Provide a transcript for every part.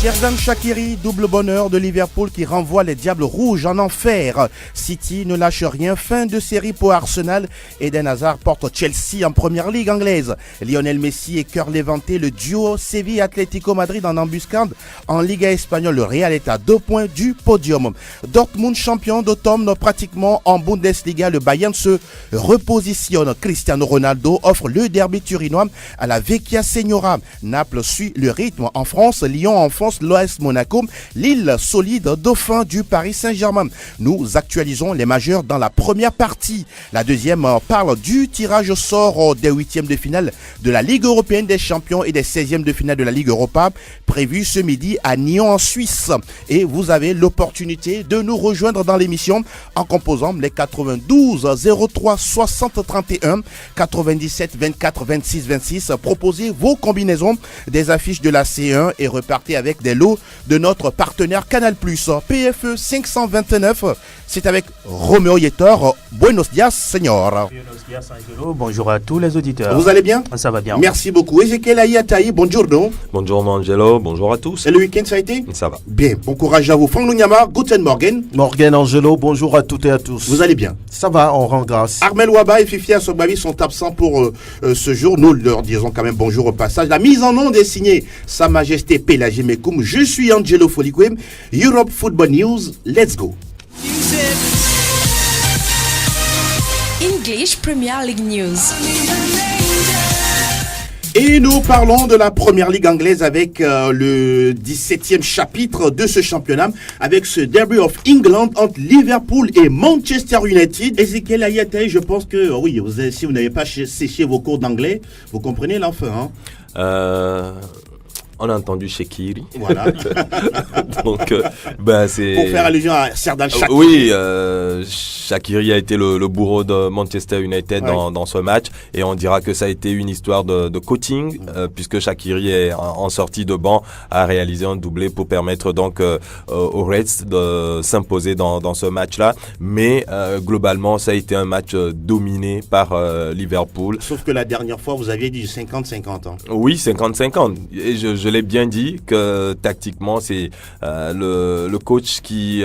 Xherdan Shaqiri, double bonheur de Liverpool qui renvoie les Diables Rouges en enfer. City ne lâche rien, fin de série pour Arsenal. Eden Hazard porte Chelsea en première ligue anglaise. Lionel Messi et cœur léventé, le duo Séville-Atlético Madrid en embuscade. En Liga espagnole, le Real est à 2 points du podium. Dortmund champion d'automne pratiquement en Bundesliga, le Bayern se repositionne. Cristiano Ronaldo offre le derby turinois à la Vecchia Signora. Naples suit le rythme en France, Lyon enfonce l'AS Monaco, Lille solide dauphin du Paris Saint-Germain. Nous actualisons les majeurs dans la première partie. La deuxième parle du tirage au sort des huitièmes de finale de la Ligue européenne des champions et des 16e de finale de la Ligue Europa, prévu ce midi à Nyon en Suisse. Et vous avez l'opportunité de nous rejoindre dans l'émission en composant les 92 03 60 31 97 24 26 26. Proposez vos combinaisons des affiches de la C1 et repartez avec des lots de notre partenaire Canal+. PFE 529, c'est avec Roméo Yetor. Buenos dias, señor. Buenos dias, Angelo. Bonjour à tous les auditeurs. Vous allez bien? Ça va bien. Merci beaucoup. Ezekiel Ayataï, bonjour. Bonjour Angelo, bonjour à tous. Et le week-end, ça a été? Ça va. Bien, bon courage à vous. Franck Lunyama, Guten Morgen. Morgan Angelo, bonjour à toutes et à tous. Vous allez bien? Ça va, on rend grâce. Armel Ouaba et Fifi Assobavi sont absents pour ce jour. Nous leur disons quand même bonjour au passage. La mise en onde est signée Sa Majesté Pelagé Mekoum. Je suis Angelo Foliquem. Europe Football News, let's go. English Premier League News. Et nous parlons de la Première Ligue anglaise avec le 17e chapitre de ce championnat, avec ce Derby of England entre Liverpool et Manchester United. Ezekiel Ayataï, je pense que oui, si vous n'avez pas séché vos cours d'anglais, vous comprenez l'enfant. On a entendu Shaqiri. Voilà. Donc, c'est... Pour faire allusion à Xherdan Shaqiri. Oui, Shaqiri a été le bourreau de Manchester United dans ce match. Et on dira que ça a été une histoire de coaching, puisque Shaqiri est en sortie de banc, a réalisé un doublé pour permettre donc aux Reds de s'imposer dans ce match-là. Mais globalement, ça a été un match dominé par Liverpool. Sauf que la dernière fois, vous aviez dit 50-50. Oui, 50-50. Et je l'ai bien dit que tactiquement c'est le coach qui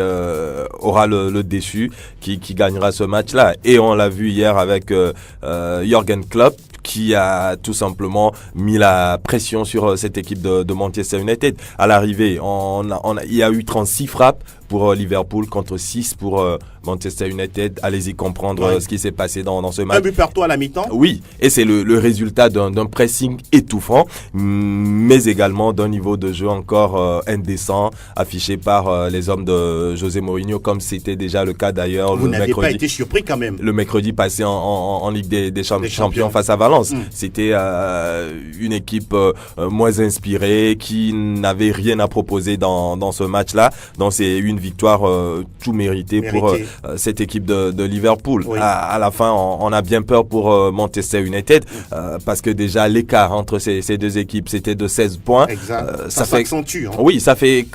aura le déçu qui gagnera ce match-là, et on l'a vu hier avec Jürgen Klopp qui a tout simplement mis la pression sur cette équipe de Manchester United. À l'arrivée, il y a eu 36 frappes pour Liverpool contre 6 pour Manchester United. Allez-y comprendre ce qui s'est passé dans ce match. Un but partout à la mi-temps. Oui, et c'est le résultat d'un pressing étouffant, mais également d'un niveau de jeu encore indécent affiché par les hommes de José Mourinho, comme c'était déjà le cas d'ailleurs Vous n'avez pas été surpris quand même. Le mercredi passé en Ligue des Champions face à Valence. C'était une équipe moins inspirée, qui n'avait rien à proposer dans ce match-là. Donc c'est une victoire tout méritée pour cette équipe de Liverpool. Oui. À la fin, on a bien peur pour Manchester United, parce que déjà l'écart entre ces deux équipes, c'était de 16 points. Exact. Ça s'accentue. Oui, ça fait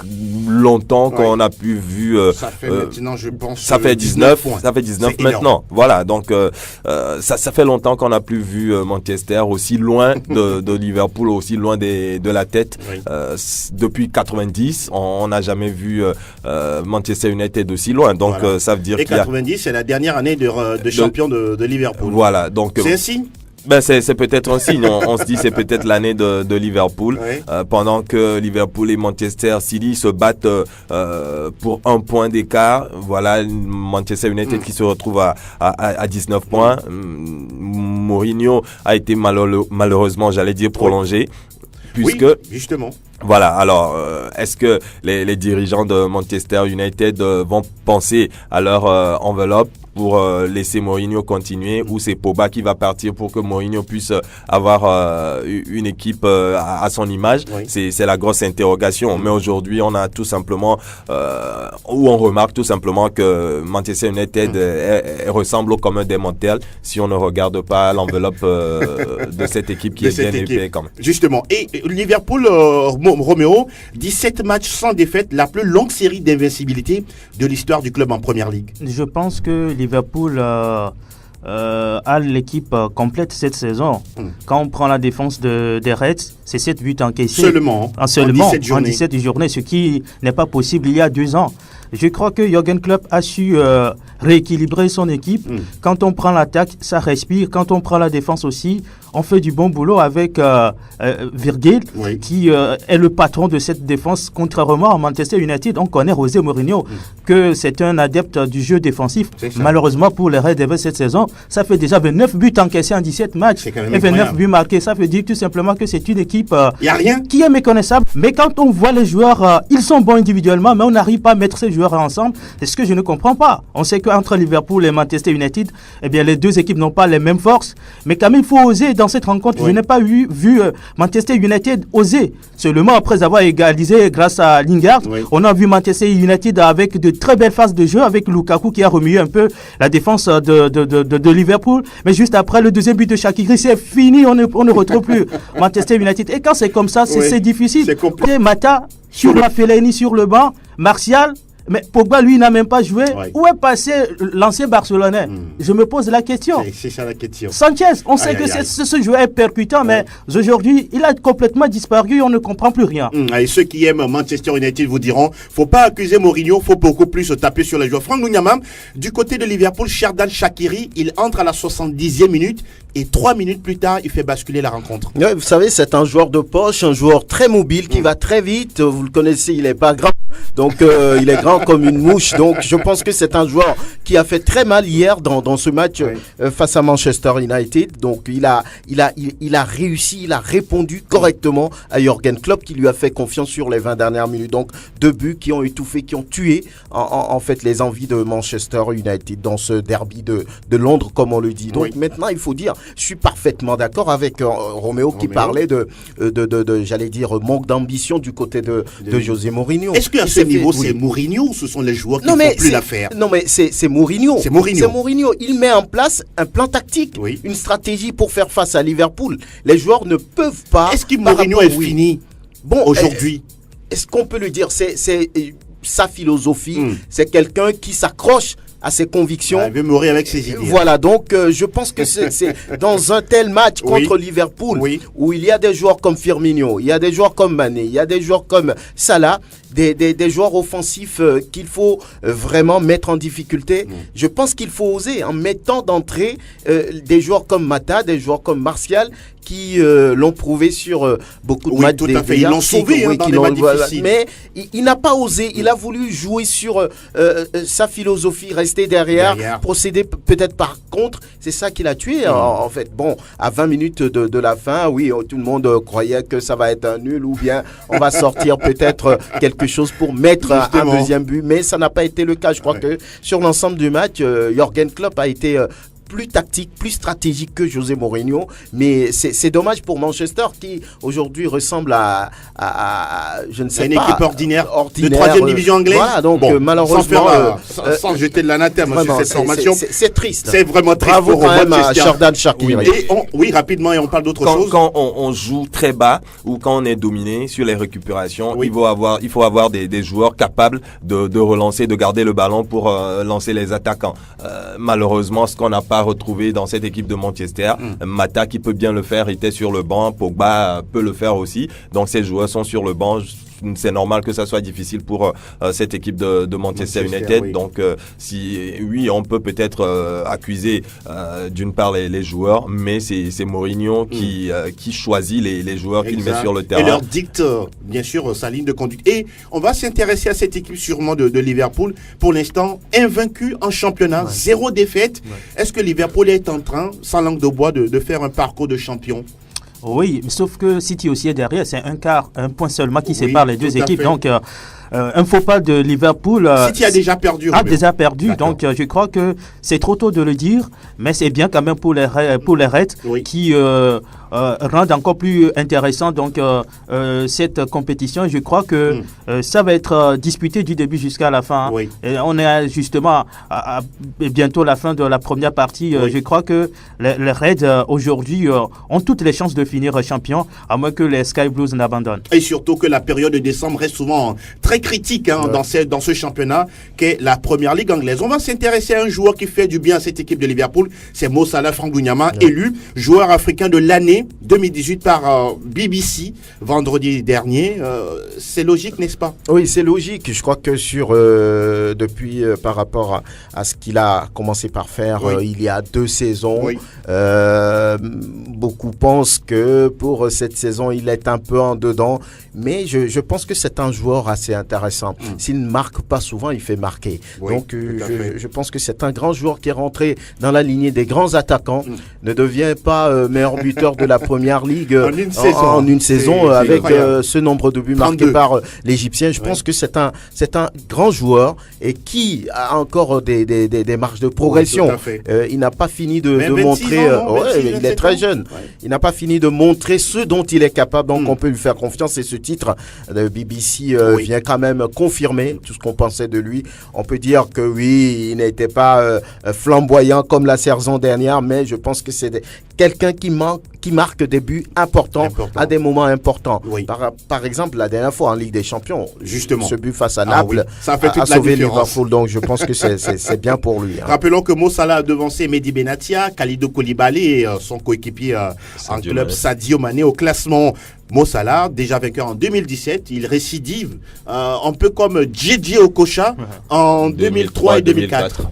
longtemps qu'on a pu vu. Ça fait maintenant, je pense. Ça fait 19 points. Ça fait 19 maintenant. Énorme. Voilà, donc ça fait longtemps qu'on n'a plus vu Manchester aussi loin de Liverpool, aussi loin de la tête. Oui. Depuis 90, on n'a jamais vu Manchester United aussi loin. Donc ça veut dire et 90, c'est la dernière année de champion de Liverpool. Voilà, donc c'est un signe. C'est peut-être un signe. On se dit c'est peut-être l'année de Liverpool, pendant que Liverpool et Manchester City se battent pour 1 point d'écart. Voilà, Manchester United qui se retrouve à 19 points. Mourinho a été malheureusement, j'allais dire, prolongé. Puisque, oui, justement. Voilà, alors est-ce que les dirigeants de Manchester United vont penser à leur enveloppe pour laisser Mourinho continuer, ou c'est Pogba qui va partir pour que Mourinho puisse avoir une équipe à son image? C'est la grosse interrogation. Mais aujourd'hui, on a tout simplement, où on remarque tout simplement que Manchester United ressemble au commun des mortels si on ne regarde pas l'enveloppe de cette équipe qui est bien épais quand même. Justement. Et Liverpool, Roméo, 17 matchs sans défaite, la plus longue série d'invincibilité de l'histoire du club en Première Ligue. Je pense que Liverpool a l'équipe complète cette saison. Quand on prend la défense des Reds, c'est 7 buts encaissés. Seulement en 17 journées, ce qui n'est pas possible il y a 2 ans. Je crois que Jürgen Klopp a su rééquilibrer son équipe. Quand on prend l'attaque, ça respire. Quand on prend la défense aussi, on fait du bon boulot avec Virgil, qui est le patron de cette défense. Contrairement à Manchester United, on connaît José Mourinho, que c'est un adepte du jeu défensif. Malheureusement pour les Red Devils cette saison, ça fait déjà 29 buts encaissés en 17 matchs et 29 buts marqués. Ça veut dire tout simplement que c'est une équipe qui est méconnaissable. Mais quand on voit les joueurs, ils sont bons individuellement, mais on n'arrive pas à mettre ces joueurs ensemble. C'est ce que je ne comprends pas. On sait qu'entre Liverpool et Manchester United, eh bien, les deux équipes n'ont pas les mêmes forces. Mais quand même, il faut oser dans cette rencontre. Je n'ai pas vu Manchester United oser. Seulement après avoir égalisé grâce à Lingard, on a vu Manchester United avec de très belles phases de jeu, avec Lukaku qui a remué un peu la défense de Liverpool. Mais juste après le deuxième but de Shaqiri, c'est fini, on ne retrouve plus Manchester United. Et quand c'est comme ça, c'est difficile. C'est compliqué. Mata, sur la Fellaini sur le banc, Martial. Mais Pogba, lui, n'a même pas joué. Où est passé l'ancien Barcelonais? Je me pose la question. C'est ça la question. Sanchez, on sait que ce joueur est percutant, mais aujourd'hui, il a complètement disparu, on ne comprend plus rien. Et ceux qui aiment Manchester United vous diront, faut pas accuser Mourinho, faut beaucoup plus se taper sur les joueurs. Franck Nouniamam, du côté de Liverpool, Xherdan Shaqiri, il entre à la 70e minute et 3 minutes plus tard, il fait basculer la rencontre. Ouais, vous savez, c'est un joueur de poche, un joueur très mobile qui va très vite. Vous le connaissez, il est pas grand. Donc, il est grand comme une mouche. Donc, je pense que c'est un joueur qui a fait très mal hier dans ce match face à Manchester United. Donc, il a réussi, il a répondu correctement à Jürgen Klopp qui lui a fait confiance sur les 20 dernières minutes. Donc, 2 buts qui ont étouffé, qui ont tué en fait les envies de Manchester United dans ce derby de Londres, comme on le dit. Donc, maintenant, il faut dire, je suis parfaitement d'accord avec Roméo qui parlait de j'allais dire, manque d'ambition du côté de José Mourinho. Est-ce qu'à ce niveau, c'est Mourinho ou ce sont les joueurs qui ne font plus l'affaire? Non, mais c'est Mourinho. C'est Mourinho. Il met en place un plan tactique, une stratégie pour faire face à Liverpool. Les joueurs ne peuvent pas... Est-ce que Mourinho est fini aujourd'hui? Est-ce qu'on peut le dire? C'est sa philosophie. C'est quelqu'un qui s'accroche à ses convictions. Il veut mourir avec ses idées. Voilà, donc je pense que c'est dans un tel match contre Liverpool où il y a des joueurs comme Firmino, il y a des joueurs comme Mané, il y a des joueurs comme Salah, des joueurs offensifs qu'il faut vraiment mettre en difficulté. Je pense qu'il faut oser en mettant d'entrée des joueurs comme Mata, des joueurs comme Martial qui l'ont prouvé sur beaucoup de matchs. Tout à fait. Ils l'ont sauvé dans des matchs difficiles. Mais il n'a pas osé. Il a voulu jouer sur sa philosophie, rester derrière. Procéder peut-être par contre. C'est ça qui l'a tué en fait. Bon, à 20 minutes de la fin, tout le monde croyait que ça va être un nul ou bien on va sortir peut-être quelque chose pour mettre un deuxième but. Mais ça n'a pas été le cas. Je crois que sur l'ensemble du match, Jürgen Klopp a été... plus tactique, plus stratégique que José Mourinho, mais c'est dommage pour Manchester qui aujourd'hui ressemble à je ne sais une pas, équipe ordinaire de 3e division anglaise. Voilà, donc malheureusement sans jeter de l'anathème sur cette formation, c'est triste. C'est vraiment triste. Bravo quand même à Xherdan Shaqiri. Rapidement, et on parle d'autre chose. Quand on joue très bas ou quand on est dominé sur les récupérations, il faut avoir des joueurs capables de relancer, de garder le ballon pour lancer les attaquants. Malheureusement, ce qu'on n'a pas retrouvé dans cette équipe de Manchester, Mata qui peut bien le faire, était sur le banc, Pogba peut le faire aussi. Donc ces joueurs sont sur le banc. C'est normal que ça soit difficile pour cette équipe de Manchester United. Donc, on peut peut-être accuser d'une part les joueurs, mais c'est Mourinho qui choisit les joueurs qu'il met sur le terrain. Et leur dicte, bien sûr, sa ligne de conduite. Et on va s'intéresser à cette équipe sûrement de Liverpool. Pour l'instant, invaincu en championnat, 0 défaite. Est-ce que Liverpool est en train, sans langue de bois, de faire un parcours de champion? Oui, sauf que City aussi est derrière, c'est un point seulement qui sépare les deux équipes. Donc, un faux pas de Liverpool. City a déjà perdu. Donc je crois que c'est trop tôt de le dire, mais c'est bien quand même pour les Reds qui rendre encore plus intéressant donc cette compétition. Je crois que ça va être disputé du début jusqu'à la fin. Oui. Et on est justement à bientôt la fin de la première partie. Je crois que les Reds aujourd'hui ont toutes les chances de finir champion, à moins que les Sky Blues n'abandonnent. Et surtout que la période de décembre reste souvent très critique dans ce championnat qu'est la Première Ligue anglaise. On va s'intéresser à un joueur qui fait du bien à cette équipe de Liverpool, c'est Mo Salah Frangouniama, élu joueur africain de l'année 2018 par BBC vendredi dernier. C'est logique, n'est-ce pas? Oui, c'est logique. Je crois que depuis par rapport à ce qu'il a commencé par faire il y a 2 saisons, beaucoup pensent que pour cette saison, il est un peu en dedans. Mais je pense que c'est un joueur assez intéressant. S'il ne marque pas souvent, il fait marquer. Donc, je pense que c'est un grand joueur qui est rentré dans la lignée des grands attaquants. Ne devient pas meilleur buteur de la Première Ligue en une saison avec ce nombre de buts 32. Marqués par l'Égyptien. Je pense que c'est un grand joueur et qui a encore des marges de progression. Il n'a pas fini de montrer... il est très jeune. Il n'a pas fini de montrer ce dont il est capable. Donc, on peut lui faire confiance. Et ce titre de BBC vient quand même confirmer tout ce qu'on pensait de lui. On peut dire que oui, il n'était pas flamboyant comme la saison dernière, mais je pense que c'est quelqu'un qui marque des buts importants à des moments importants. Par exemple, la dernière fois en Ligue des Champions, justement, ce but face à Naples ça a fait toute sauvé Liverpool. Donc, je pense que c'est bien pour lui. Rappelons que Mo Salah a devancé Mehdi Benatia, Kalidou Koulibaly et son coéquipier en club Sadio Mané au classement. Mo Salah, déjà vainqueur en 2017, il récidive un peu comme Djidji Okocha en 2003 et 2004.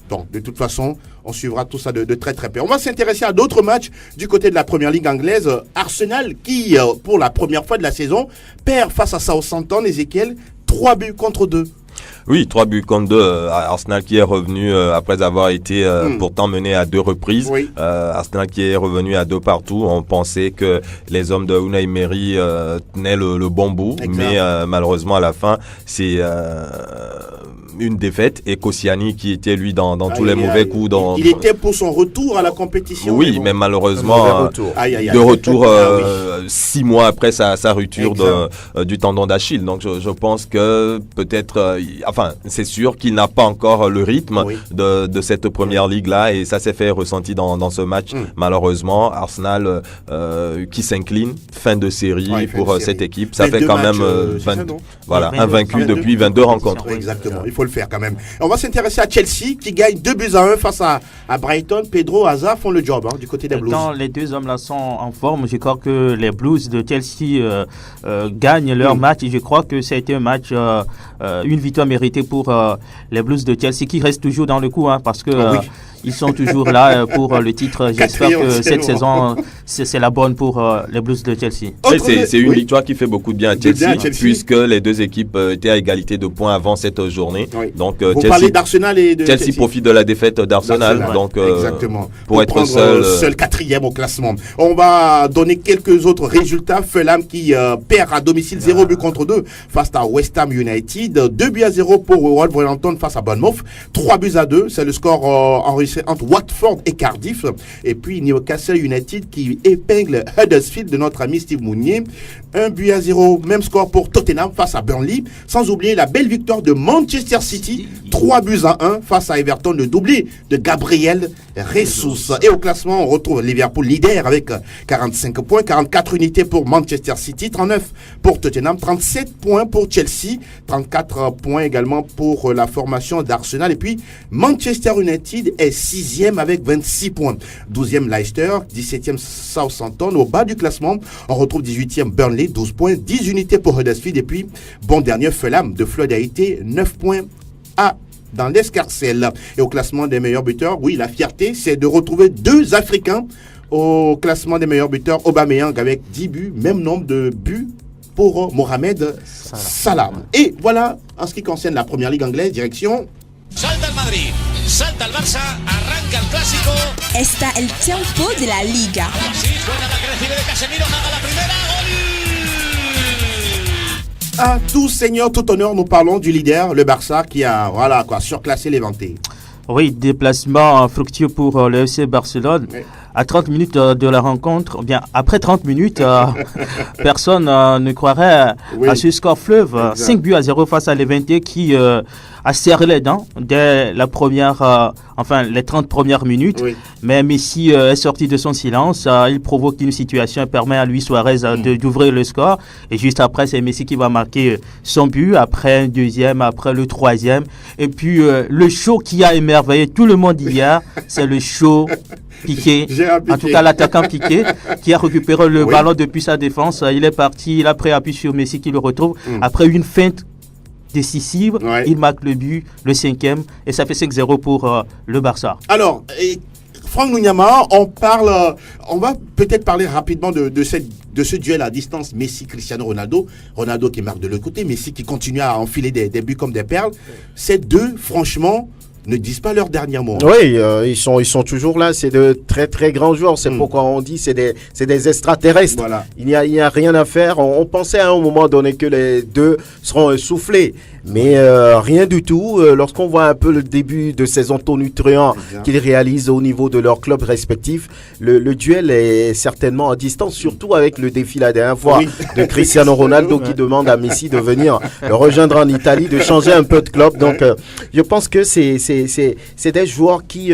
Donc, de toute façon, on suivra tout ça de très très près. On va s'intéresser à d'autres matchs du côté de la Première Ligue anglaise. Arsenal qui, pour la première fois de la saison, perd face à Southampton, Ezekiel, 3 buts contre 2. Oui, 3 buts contre 2. Arsenal qui est revenu après avoir été pourtant mené à 2 reprises. Arsenal qui est revenu à 2 partout. On pensait que les hommes de Unai Emery tenaient le bon bout, mais malheureusement à la fin, c'est une défaite et Koscielny qui était lui dans tous les mauvais coups. Il était pour son retour à la compétition. Oui, mais malheureusement, de retour 6 mois après sa rupture du tendon d'Achille. Donc je pense que peut-être, c'est sûr qu'il n'a pas encore le rythme de cette première ligue-là et ça s'est fait ressentir dans ce match. Malheureusement, Arsenal qui s'incline, fin de série pour cette équipe. Ça fait quand même invaincu depuis 22 rencontres. Exactement, il faut le faire quand même. On va s'intéresser à Chelsea qui gagne 2-1 face à Brighton. Pedro, Hazard font le job du côté des Blues. Les deux hommes-là sont en forme. Je crois que les Blues de Chelsea gagnent leur match et je crois que ça a été un match, une victoire méritée pour les Blues de Chelsea qui restent toujours dans le coup parce que ils sont toujours là pour le titre. J'espère que cette saison, c'est la bonne pour les Blues de Chelsea. C'est une victoire qui fait beaucoup de bien à Chelsea, puisque les deux équipes étaient à égalité de points avant cette journée. Donc, vous parlez d'Arsenal et de Chelsea profite de la défaite d'Arsenal. Donc, exactement. Pour être seul 4e au classement. On va donner quelques autres résultats. Fulham qui perd à domicile 0 but contre 2 face à West Ham United. 2-0 pour Wolverhampton face à Bournemouth. 3-2. C'est le score enregistré entre Watford et Cardiff. Et puis Newcastle United qui épingle Huddersfield de notre ami Steve Mounier. 1-0, même score pour Tottenham face à Burnley. Sans oublier la belle victoire de Manchester City, 3-1 face à Everton, le doublé de Gabriel Jesus. Et au classement, on retrouve Liverpool leader avec 45 points, 44 unités pour Manchester City, 39 pour Tottenham, 37 points pour Chelsea, 34 points également pour la formation d'Arsenal. Et puis Manchester United est 6e avec 26 points. 12e Leicester, 17e Southampton. Au bas du classement, on retrouve 18e Burnley, 12 points, 10 unités pour Huddersfield. Et puis, bon dernier, Fulham de Floyd a été 9 points dans l'escarcelle. Et au classement des meilleurs buteurs, oui, la fierté, c'est de retrouver 2 Africains au classement des meilleurs buteurs. Aubameyang avec 10 buts, même nombre de buts pour Mohamed Salah. Et voilà, en ce qui concerne la Première Ligue anglaise, direction... Salta el Madrid, salta el Barça, arranca el clásico. Está el tiempo de la Liga. Sí, buena la que recibe de Casemiro, haga la primera, gol. À tout seigneur, tout honneur, nous parlons du leader, le Barça, qui a surclassé les Vantés. Oui, déplacement fructueux pour le FC Barcelone. Oui. à 30 minutes de la rencontre, bien après 30 minutes, personne ne croirait à ce score fleuve. 5-0 face à l'Eventé qui a serré les dents dès la première, les 30 premières minutes. Oui. Mais Messi est sorti de son silence. Il provoque une situation et permet à Luis Suarez d'ouvrir le score. Et juste après, c'est Messi qui va marquer son but. Après un deuxième, après le troisième. Et puis, le show qui a émerveillé tout le monde hier, c'est le show Piqué. En tout cas, l'attaquant Piqué qui a récupéré le ballon depuis sa défense. Il est parti, il a pris appui sur Messi qui le retrouve. Après une feinte décisive, il marque le but, le 5e, et ça fait 5-0 pour le Barça. Alors, Franck Nougnama, on va peut-être parler rapidement de ce duel à distance Messi-Cristiano Ronaldo. Ronaldo qui marque de l'autre côté, Messi qui continue à enfiler des buts comme des perles. Ces deux, franchement, ne disent pas leur dernier mot. Oui, ils sont toujours là. C'est de très très grands joueurs. C'est pourquoi on dit c'est des extraterrestres. Voilà. Il n'y a rien à faire. On pensait à un moment donné que les deux seront essoufflés, mais rien du tout. Lorsqu'on voit un peu le début de saison tonitruant qu'ils réalisent au niveau de leurs clubs respectifs, le duel est certainement à distance, surtout avec le défi la dernière fois de Cristiano Ronaldo qui demande à Messi de venir le rejoindre en Italie, de changer un peu de club. Donc, je pense que c'est des joueurs qui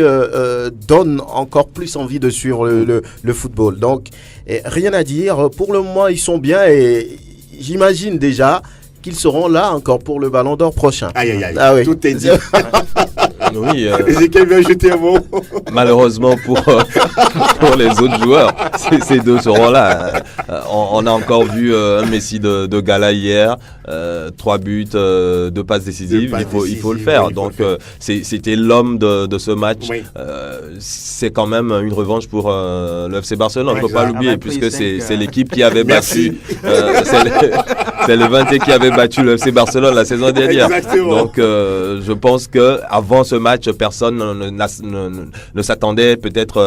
donnent encore plus envie de suivre le football. Donc, rien à dire. Pour le moment, ils sont bien et j'imagine déjà qu'ils seront là encore pour le Ballon d'Or prochain. Aïe, aïe, aïe. Ah, oui. Tout est dit. Oui. Ezekiel veut ajouter un mot. Malheureusement pour les autres joueurs, ces deux seront là. On a encore vu un Messi de gala hier, 3 buts, 2 passes décisives. Il faut le faire. Donc c'était l'homme de ce match. Oui. C'est quand même une revanche pour le FC Barcelone. On ne peut pas l'oublier puisque c'est l'équipe qui avait battu. C'est le 20 qui avait battu le FC Barcelone la saison dernière. Exactement. Donc je pense que avant ce match, personne ne s'attendait peut-être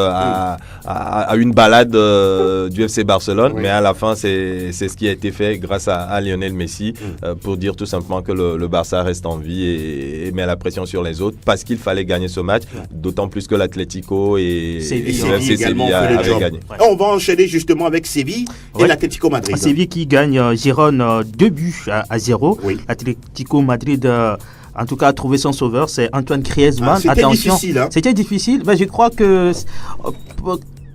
à une balade du FC Barcelone, mais à la fin c'est ce qui a été fait grâce à Lionel Messi pour dire tout simplement que le Barça reste en vie et met la pression sur les autres parce qu'il fallait gagner ce match, d'autant plus que l'Atlético et le FC Séville avaient gagné. On va enchaîner justement avec Séville et l'Atlético Madrid. Séville qui gagne Girone 2 buts à 0. Oui. L'Atlético Madrid en tout cas, a trouvé son sauveur, c'est Antoine Griezmann. C'était difficile. C'était difficile, mais je crois que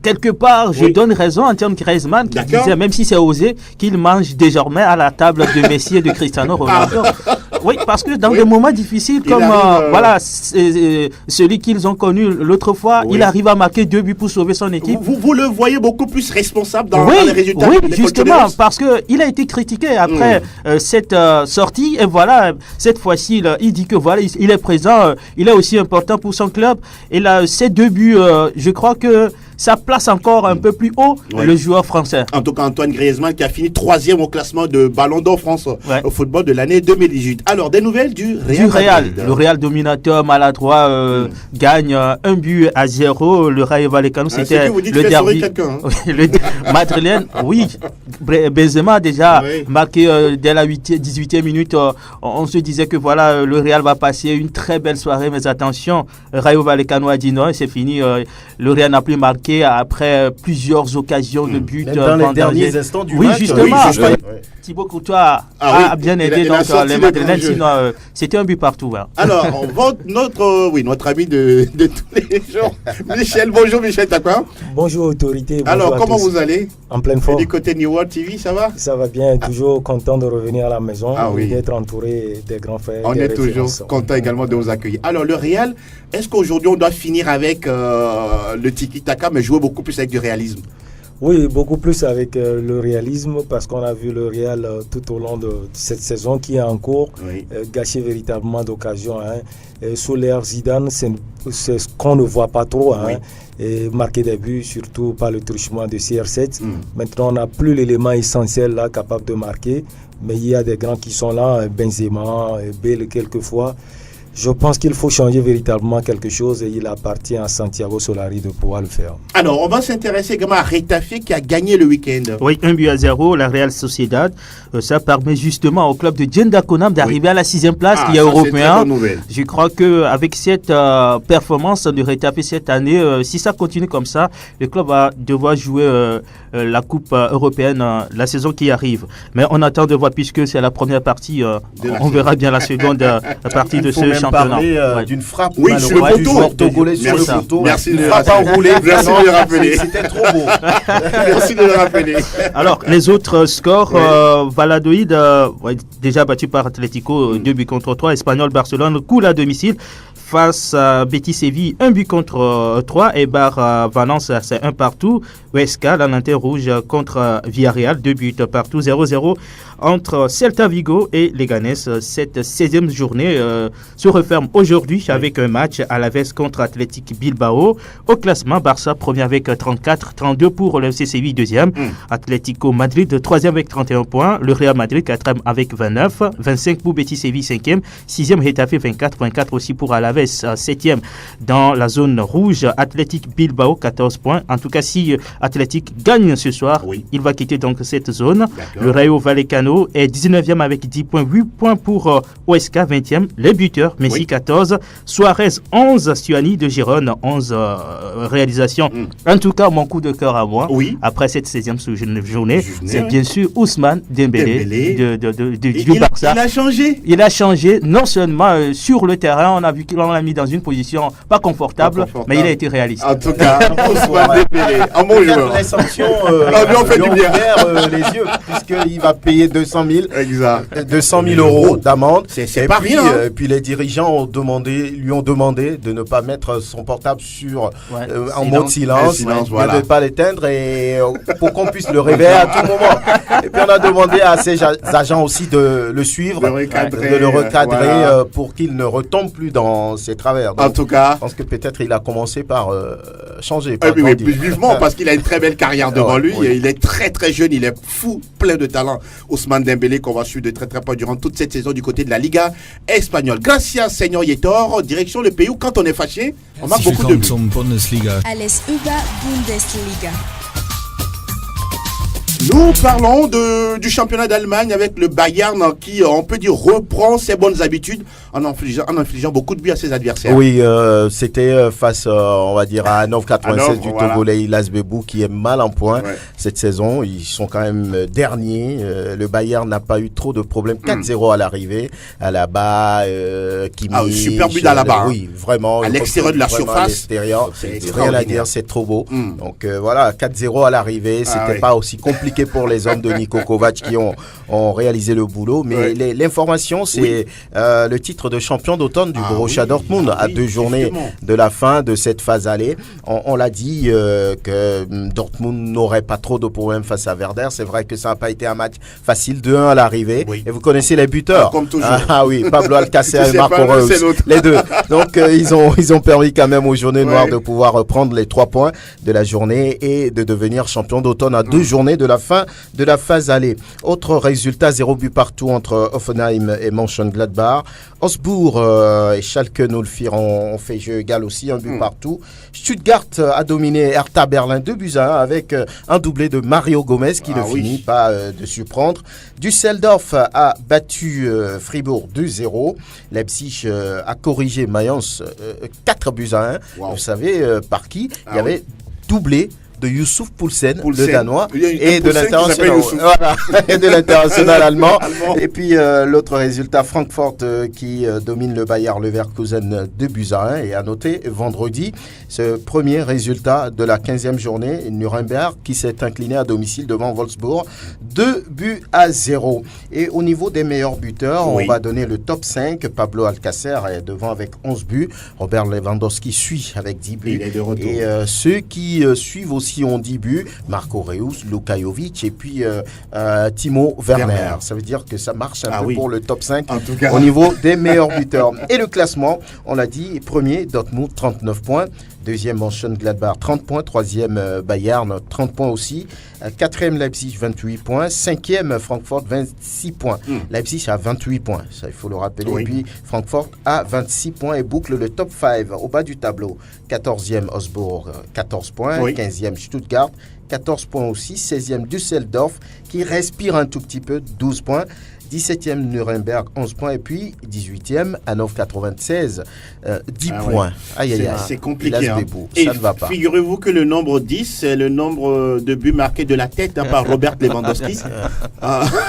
quelque part, je donne raison à Antoine Griezmann qui disait, même si c'est osé, qu'il mange désormais à la table de Messi et de Cristiano Ronaldo. Oui, parce que dans des moments difficiles comme celui qu'ils ont connu l'autre fois, il arrive à marquer 2 buts pour sauver son équipe. Vous le voyez beaucoup plus responsable dans les résultats. Oui, justement, parce qu'il a été critiqué après cette sortie. Et voilà, cette fois-ci, il dit que voilà, il est présent, il est aussi important pour son club. Et là, ces 2 buts, je crois que ça place encore un peu plus haut le joueur français. En tout cas, Antoine Griezmann qui a fini 3e au classement de Ballon d'Or France au football de l'année 2018. Alors, des nouvelles du Real. Le Real dominateur maladroit gagne 1 but à 0. Le Rayo Vallecano, c'était le derby. Le madrilène, oui. Benzema a déjà marqué dès la 18e minute. On se disait que voilà, le Real va passer une très belle soirée, mais attention, Rayo Vallecano a dit non et c'est fini. Le Real n'a plus marqué après plusieurs occasions de but. Dans les derniers instants du match. Justement. Thibaut Courtois a bien aidé les Madrilènes, sinon c'était un but partout. Hein. Alors, notre ami de tous les jours, Michel. Bonjour Michel, t'as quoi? Bonjour autorité. Alors, comment vous allez? En pleine forme. Du côté New World TV, ça va? Ça va bien, toujours content de revenir à la maison, d'être entouré des grands frères. On est toujours content également de vous accueillir. Alors, le Real, est-ce qu'aujourd'hui on doit finir avec le tiki-taka, mais jouer beaucoup plus avec du réalisme? Oui, beaucoup plus avec le réalisme parce qu'on a vu le Real tout au long de cette saison qui est en cours gâcher véritablement d'occasions. Sous l'ère Zidane, c'est ce qu'on ne voit pas trop. Et marquer des buts, surtout par le truchement de CR7. Maintenant, on n'a plus l'élément essentiel là capable de marquer, mais il y a des grands qui sont là, Benzema, Bale quelquefois. Je pense qu'il faut changer véritablement quelque chose et il appartient à Santiago Solari de pouvoir le faire. Alors, on va s'intéresser également à Retafe qui a gagné le week-end. Oui, 1-0, la Real Sociedad. Ça permet justement au club de Djenda Konam d'arriver à la 6e place qui est européen. Je crois qu'avec cette performance de Retafe cette année, si ça continue comme ça, le club va devoir jouer la Coupe européenne la saison qui arrive. Mais on attend de voir, puisque c'est la première partie, on verra bien la seconde partie de ce championnat. Parler d'une frappe sur le poteau togolais sur le poteau. Merci de le rappeler. Merci de le rappeler. C'était trop beau. Merci de le rappeler. Alors, les autres scores, Valladolid, déjà battu par Atlético, 2-3. Espagnol Barcelone, coule à domicile. Face à Betis Séville, 1-3. Et Valence, c'est 1-partout. Huesca, la lanterne rouge contre Villarreal, 2-partout. 0-0 entre Celta Vigo et Leganés. Cette 16e journée se referme aujourd'hui avec un match à la veste contre Athletic Bilbao. Au classement, Barça premier avec 34, 32 pour le FC Séville deuxième. Atlético Madrid troisième avec 31 points. Le Real Madrid quatrième avec 29, 25 pour Betis Séville cinquième. Sixième Getafe 24, 24 aussi pour Alaves. Septième dans la zone rouge, Athletic Bilbao 14 points. En tout cas, si Athletic gagne ce soir, il va quitter donc cette zone. Le Rayo Vallecano est 19e avec 10 points, 8 points pour Huesca 20e. Les buteurs, Messi 14, Suarez 11, Stuani de Gérone 11 réalisations. En tout cas, mon coup de cœur à moi, après cette 16e journée, c'est bien sûr Ousmane Dembélé du Barça. Il a changé. Il a changé non seulement sur le terrain, on a vu qu'il l'a mis dans une position pas confortable, mais il a été réaliste. En tout cas, Ousmane Dembélé, un bon joueur. Les sanctions on fait du bien. les yeux, puisqu'il va payer 200 000 euros d'amende. C'est pas rien. Puis les dirigeants lui ont demandé de ne pas mettre son portable en mode silence, de ne pas l'éteindre et pour qu'on puisse le réveiller à tout moment. Et puis on a demandé à ses agents aussi de le suivre, de le recadrer pour qu'il ne retombe plus dans ses travers. Donc, en tout cas, je pense que peut-être il a commencé par changer. Oui, vivement, parce qu'il a une très belle carrière devant lui. Il est très très jeune, il est fou, plein de talent. Ousmane Dembélé qu'on va suivre de très très près durant toute cette saison du côté de la Liga espagnole. Gracias, Seigneur Yetor. Direction le pays où quand on est fâché, on marque beaucoup de buts. Alles über Bundesliga. Nous parlons du championnat d'Allemagne avec le Bayern qui, on peut dire, reprend ses bonnes habitudes en infligeant beaucoup de buts à ses adversaires. Oui, c'était face, on va dire, à 9,96 du Togolais Illas Bebou qui est mal en point cette saison. Ils sont quand même derniers. Le Bayern n'a pas eu trop de problèmes. 4-0 à l'arrivée. Alaba, Kimmich. Super but d'Alaba. Oui, vraiment. À l'extérieur de la surface. Rien à dire, c'est trop beau. Donc voilà, 4-0 à l'arrivée. C'était pas aussi compliqué pour les hommes de Niko Kovac qui ont réalisé le boulot. Mais l'information, c'est le titre de champion d'automne du Borussia Dortmund à 2 journées de la fin de cette phase aller. On l'a dit que Dortmund n'aurait pas trop de problèmes face à Werder. C'est vrai que ça n'a pas été un match facile, 2-1 à l'arrivée. Et vous connaissez les buteurs. Comme toujours. Oui, Pablo Alcacer et Marco Reus. Les deux. Donc ils ont permis quand même aux journées noires de pouvoir prendre les 3 points de la journée et de devenir champion d'automne à 2 journées de la fin de la phase aller. Autre résultat, 0 but partout entre Hoffenheim et Mönchengladbach. Augsbourg et Schalke 04 ont fait jeu égal aussi, 1 but partout. Stuttgart a dominé Hertha Berlin 2-1 avec un doublé de Mario Gomez qui ne finit pas de surprendre. Düsseldorf a battu Fribourg 2-0. Leipzig a corrigé Mayence 4-1. Vous savez par qui? Il y avait doublé de Youssouf Poulsen, le Danois, et de l'international allemand. Et puis l'autre résultat, Francfort qui domine le Bayer Leverkusen 2-1. Et à noter vendredi, ce premier résultat de la 15e journée, Nuremberg qui s'est incliné à domicile devant Wolfsburg 2-0. Et au niveau des meilleurs buteurs, on va donner le top 5. Pablo Alcacer est devant avec 11 buts. Robert Lewandowski suit avec 10 buts. Et ceux qui suivent aussi ont 10 buts, Marco Reus, Luka Jovic et puis Timo Werner. Ça veut dire que ça marche un peu pour le top 5 au niveau des meilleurs buteurs. Et le classement, on l'a dit, premier, Dortmund 39 points, Deuxième, Mönchengladbach, 30 points. Troisième, Bayern, 30 points aussi. Quatrième, Leipzig, 28 points. Cinquième, Francfort, 26 points. Leipzig a 28 points, ça il faut le rappeler. Oui. Et puis Francfort a 26 points et boucle le top 5 au bas du tableau. 14e, Augsbourg, 14 points. Oui. 15e, Stuttgart, 14 points aussi. 16e, Düsseldorf, qui respire un tout petit peu, 12 points. 17e, Nuremberg, 11 points. Et puis 18e, Hanovre 96, 10 points. Aïe, aïe, aïe. C'est compliqué. Hein. Ça ne va pas. Figurez-vous que le nombre 10, c'est le nombre de buts marqués de la tête par Robert Lewandowski.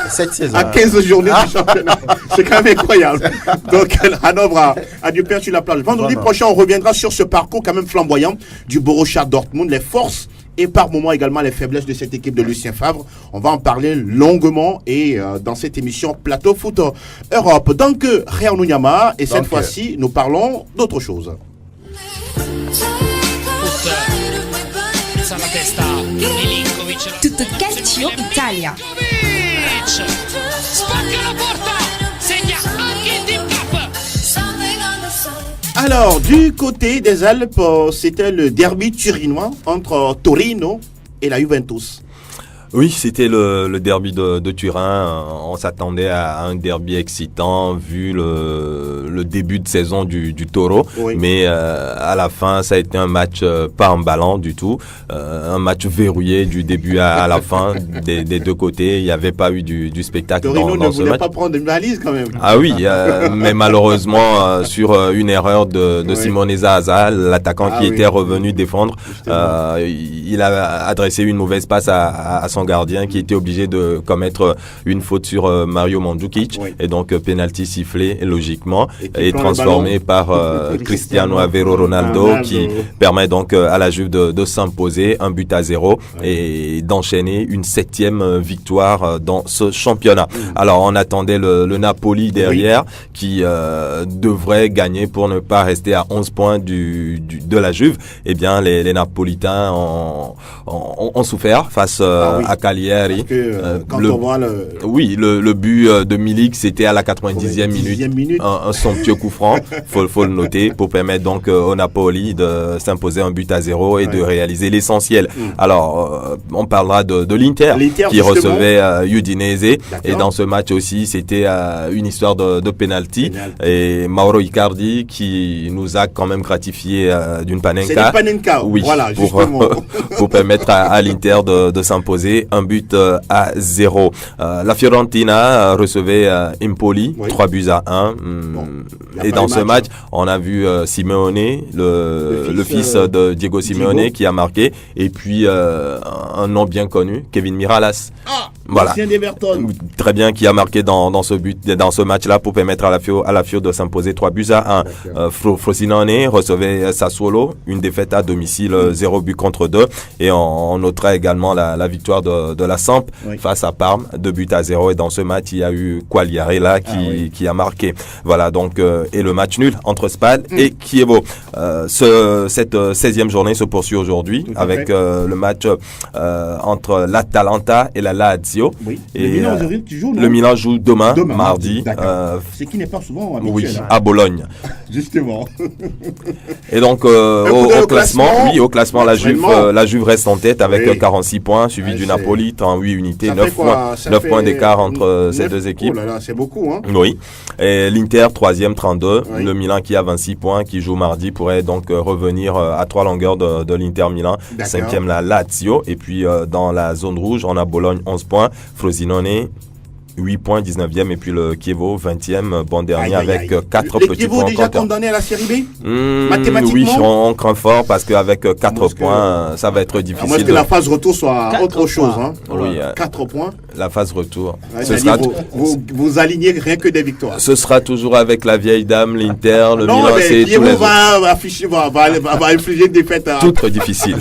Cette saison. À 15 journées du championnat. C'est quand même incroyable. Donc, Hanovre a dû perdre sur la plage. Vendredi prochain, on reviendra sur ce parcours quand même flamboyant du Borussia Dortmund, les forces et par moments également les faiblesses de cette équipe de Lucien Favre. On va en parler longuement et dans cette émission Plateau Foot Europe. Donc, Réa Nunyama, et cette fois-ci, nous parlons d'autre chose. Tutto calcio Italia. Alors, du côté des Alpes, c'était le derby turinois entre Torino et la Juventus. Oui, c'était le derby de Turin. On s'attendait à un derby excitant vu le début de saison du Toro. Oui. Mais à la fin, ça a été un match pas emballant du tout. Un match verrouillé du début à la fin des deux côtés. Il n'y avait pas eu du spectacle Torino dans ne ce voulait match. pas prendre une valise quand même. Ah oui, mais malheureusement, sur une erreur de Simone Zaza, l'attaquant qui était revenu défendre, il a adressé une mauvaise passe à son gardien qui était obligé de commettre une faute sur Mario Mandzukic et donc penalty sifflé logiquement et transformé par Cristiano Aveiro Ronaldo qui permet donc à la Juve de s'imposer 1-0 et d'enchaîner une 7e victoire dans ce championnat. Alors on attendait le Napoli derrière qui devrait gagner pour ne pas rester à 11 points de la Juve. Eh bien les Napolitains ont souffert face à Cagliari. Quand on voit le but de Milik, c'était à la 90e minute. Un somptueux coup franc, faut le noter, pour permettre donc au Napoli de s'imposer 1-0 et de réaliser l'essentiel. Alors, on parlera de l'Inter qui recevait Udinese. Et dans ce match aussi, c'était une histoire de penalty. Et Mauro Icardi qui nous a quand même gratifié d'une panenka. C'est une panenka, oui, voilà, justement. pour permettre à l'Inter de s'imposer 1-0. La Fiorentina recevait Empoli, 3-1. Et dans ce match, on a vu Simeone, le fils de Diego Simeone, qui a marqué. Et puis, un nom bien connu, Kevin Miralas. Voilà. Très bien, qui a marqué dans ce match-là pour permettre à la Fio de s'imposer 3-1. Frosinone recevait Sassuolo, une défaite à domicile, 0 but contre 2. Et on notera également la victoire de la Samp face à Parme, 2-0. Et dans ce match, il y a eu Quagliarella là qui a marqué. Voilà, donc, et le match nul entre Spal et Chievo. Cette 16e journée se poursuit aujourd'hui avec le match entre l'Atalanta et la Lazio. Oui. Et le Milan joue demain mardi. Ce qui n'est pas souvent habituel. Oui, à Bologne. Justement. Et donc au classement, la Juve reste en tête avec 46 points, suivi du Napoli, 38 unités, 9 points d'écart entre ces deux équipes. Oh là là, c'est beaucoup, hein. Oui. Et l'Inter 3e 32, le Milan qui a 26 points, qui joue mardi, pourrait donc revenir à 3 longueurs de l'Inter Milan. 5e la Lazio, et puis dans la zone rouge, on a Bologne 11 points, Frosinone 8 points, 19e, et puis le Chievo 20e, bon dernier avec 4 petits points. Le Chievo déjà condamné à la Série B mathématiquement? Oui, on craint fort parce qu'avec 4 points, ça va être difficile. À moins que la phase retour soit autre chose. Hein. Oui, 4 points. La phase retour. Vous alignez rien que des victoires. Ce sera toujours avec la vieille dame, l'Inter, le Milan, c'est tous les va infliger une défaite. Tout très difficile.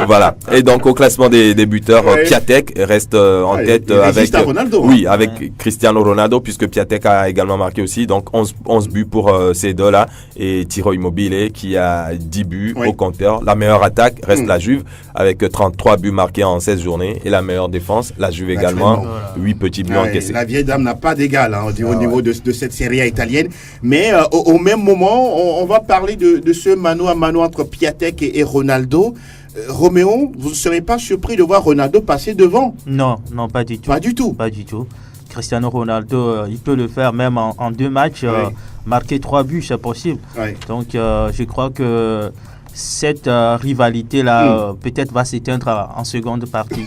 Voilà. Et donc au classement des buteurs, Piatek reste en tête avec Ronaldo. Oui, avec Cristiano Ronaldo, puisque Piatek a également marqué aussi. Donc 11 buts pour ces deux-là. Et Tiro Immobile qui a 10 buts au compteur. La meilleure attaque reste la Juve avec 33 buts marqués en 16 journées. Et la meilleure défense, la Juve offensive également. 8 petits buts encaissés. La vieille dame n'a pas d'égal au niveau de cette Serie A italienne. Mais au même moment, on va parler de ce mano à mano entre Piatek et Ronaldo. Roméo, vous ne serez pas surpris de voir Ronaldo passer devant? Non, pas du tout. Pas du tout. Pas du tout. Cristiano Ronaldo, il peut le faire même en 2 matchs, marquer 3 buts, c'est possible. Donc je crois que cette rivalité-là peut-être va s'éteindre en seconde partie.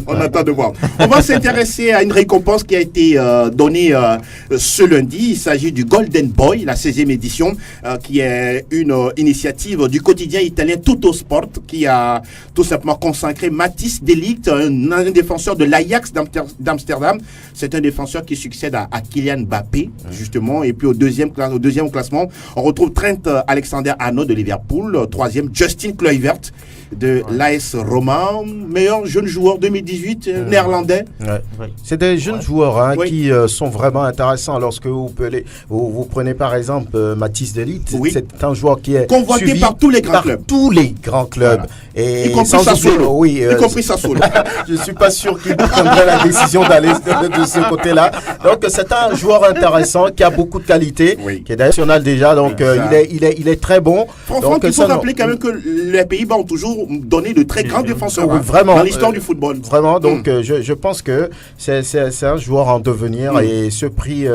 On attend de voir. On va s'intéresser à une récompense qui a été donnée ce lundi. Il s'agit du Golden Boy, la 16e édition, qui est une initiative du quotidien italien Tutto Sport, qui a tout simplement consacré Matthijs de Ligt, un défenseur de l'Ajax d'Amsterdam. C'est un défenseur qui succède à Kylian Mbappé, justement. Et puis au deuxième classement, on retrouve Trent Alexander-Arnold de Liverpool. 3e, Justin Kluivert de l'AS Roma, meilleur jeune joueur 2018 néerlandais. C'est des jeunes joueurs qui sont vraiment intéressants. Lorsque vous prenez par exemple Matthijs de Ligt, c'est un joueur qui est convoité par tous les grands clubs. Et y compris Sassuolo. Y compris Sassuolo. Je ne suis pas sûr qu'il prendrait la décision d'aller de ce côté-là. Donc c'est un joueur intéressant qui a beaucoup de qualité, qui est national déjà. Donc il est très bon. Donc, il faut rappeler quand même que les Pays-Bas ont toujours donné de très grands défenseurs dans l'histoire du football. Vraiment, donc je pense que c'est un joueur en devenir et ce prix,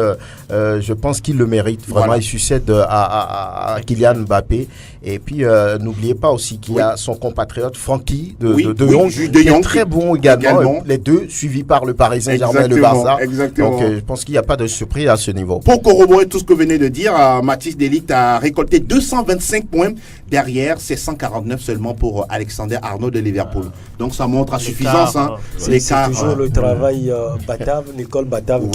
je pense qu'il le mérite. Vraiment, il succède à Kylian Mbappé. Et puis, n'oubliez pas aussi qu'il y a son compatriote Francky de Jong, qui est très bon également. Les deux suivis par le Paris Saint-Germain et le Barça. Exactement. Donc, je pense qu'il n'y a pas de surprise à ce niveau. Pour corroborer tout ce que vous venez de dire, Matthijs de Ligt a récolté 225 points. Derrière, c'est 149 seulement pour Alexander-Arnold de Liverpool. Donc, ça montre à suffisance. C'est toujours le travail Batave, l'école Batave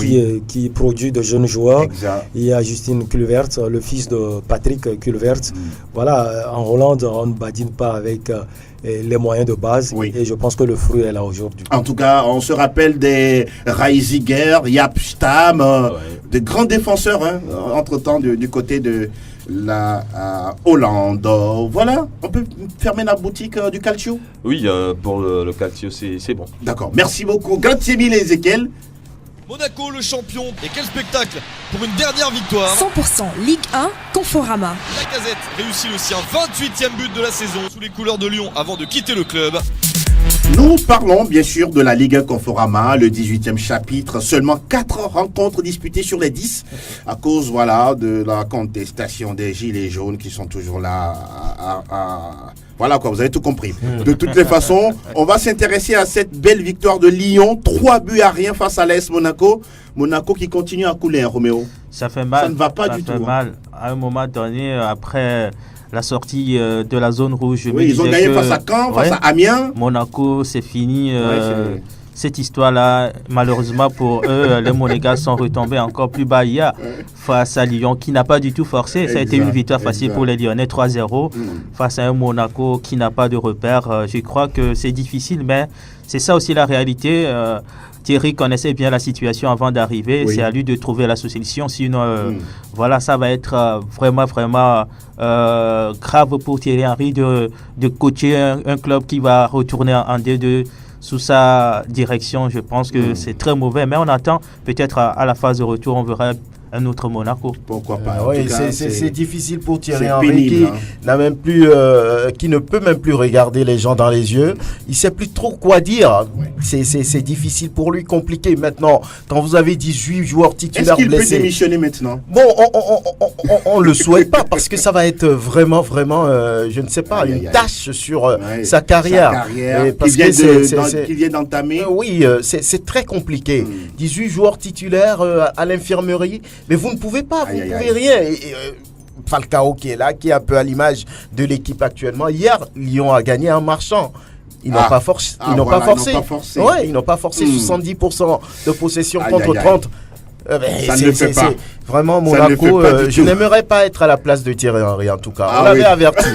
qui produit de jeunes joueurs. Exact. Il y a Justin Kluivert, le fils de Patrick Kluivert. Voilà, en Hollande, on ne badine pas avec les moyens de base. Et je pense que le fruit est là aujourd'hui. En tout cas, on se rappelle des Reisiger, Jaap Stam, de grands défenseurs, entre-temps, du côté de la Hollande. Voilà, on peut fermer la boutique du Calcio? Oui, pour le Calcio, c'est bon. D'accord, merci beaucoup. Grazie mille, Ezekiel. Monaco, le champion. Et quel spectacle pour une dernière victoire. 100% Ligue 1, Conforama. Lacazette réussit le sien, 28e but de la saison sous les couleurs de Lyon avant de quitter le club. Nous parlons bien sûr de la Ligue 1 Conforama, le 18e chapitre. Seulement 4 rencontres disputées sur les 10 à cause de la contestation des gilets jaunes qui sont toujours là. Voilà quoi, vous avez tout compris. De toutes les façons, on va s'intéresser à cette belle victoire de Lyon, 3-0 face à l'AS Monaco. Monaco qui continue à couler, Roméo. Ça fait mal. Ça ne va pas du tout. Ça fait mal. À un moment donné, après la sortie de la zone rouge, ils ont gagné face à Caen, face à Amiens. Monaco, c'est fini. Cette histoire-là, malheureusement pour eux, les Monégas sont retombés encore plus bas hier face à Lyon qui n'a pas du tout forcé. Ça a été une victoire facile pour les Lyonnais, 3-0 face à un Monaco qui n'a pas de repère. Je crois que c'est difficile, mais c'est ça aussi la réalité. Thierry connaissait bien la situation avant d'arriver. C'est à lui de trouver la solution. Sinon, ça va être vraiment grave pour Thierry Henry de coacher un club qui va retourner en D2. Sous sa direction, je pense que c'est très mauvais. Mais on attend peut-être à la phase de retour, on verra un autre Monaco. Pourquoi pas? C'est difficile pour Thierry Henry qui ne peut même plus regarder les gens dans les yeux. Il ne sait plus trop quoi dire. C'est difficile pour lui, compliqué. Maintenant, quand vous avez 18 joueurs titulaires blessés... Est-ce qu'il peut démissionner maintenant? Bon, on ne le souhaite pas parce que ça va être vraiment, je ne sais pas, une tâche sur sa carrière. Qu'il vient d'entamer. C'est très compliqué. 18 joueurs titulaires à l'infirmerie. Mais vous ne pouvez pas, vous ne pouvez rien. Falcao qui est là, qui est un peu à l'image de l'équipe actuellement. Hier, Lyon a gagné en marchant. Ils n'ont pas forcé. Ils n'ont pas forcé. Ils n'ont pas forcé 70% de possession contre 30%. Ça ne le fait pas. Vraiment, Monaco, je n'aimerais pas être à la place de Thierry Henry en tout cas. On l'avait averti.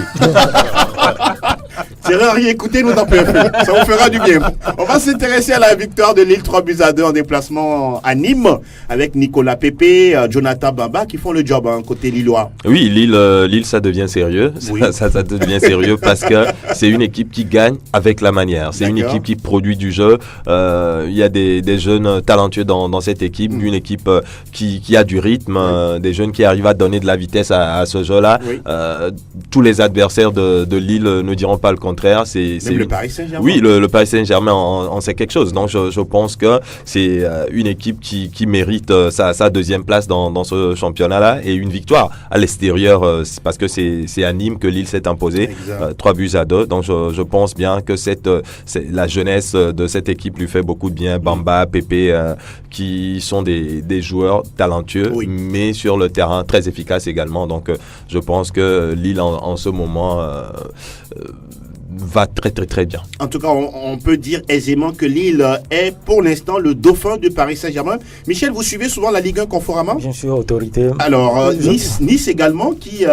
Thierry Henry, écoutez-nous dans PFL. Ça vous fera du bien. On va s'intéresser à la victoire de Lille 3-2 en déplacement à Nîmes avec Nicolas Pepe, Jonathan Bamba qui font le job côté lillois. Oui, Lille, ça devient sérieux. Oui. Ça devient sérieux parce que c'est une équipe qui gagne avec la manière. C'est une équipe qui produit du jeu. Il y a des jeunes talentueux dans cette équipe, une équipe qui a du rythme, des jeunes qui arrivent à donner de la vitesse à ce jeu-là. Oui. Tous les adversaires de Lille ne diront pas le contraire. C'est le Paris Saint-Germain. Oui, le Paris Saint-Germain en sait quelque chose. Donc je pense que c'est une équipe qui mérite sa deuxième place dans ce championnat-là et une victoire à l'extérieur parce que c'est à Nîmes que Lille s'est imposé 3-2. Donc je pense bien que la jeunesse de cette équipe lui fait beaucoup de bien. Bamba, Pepe, qui sont des joueurs talentueux, mais sur le terrain très efficaces également. Donc je pense que Lille en ce moment va très très très bien. En tout cas, on peut dire aisément que Lille est pour l'instant le dauphin du Paris Saint-Germain. Michel, vous suivez souvent la Ligue 1 Conforama? Bien sûr, autorité. Alors, Nice également qui,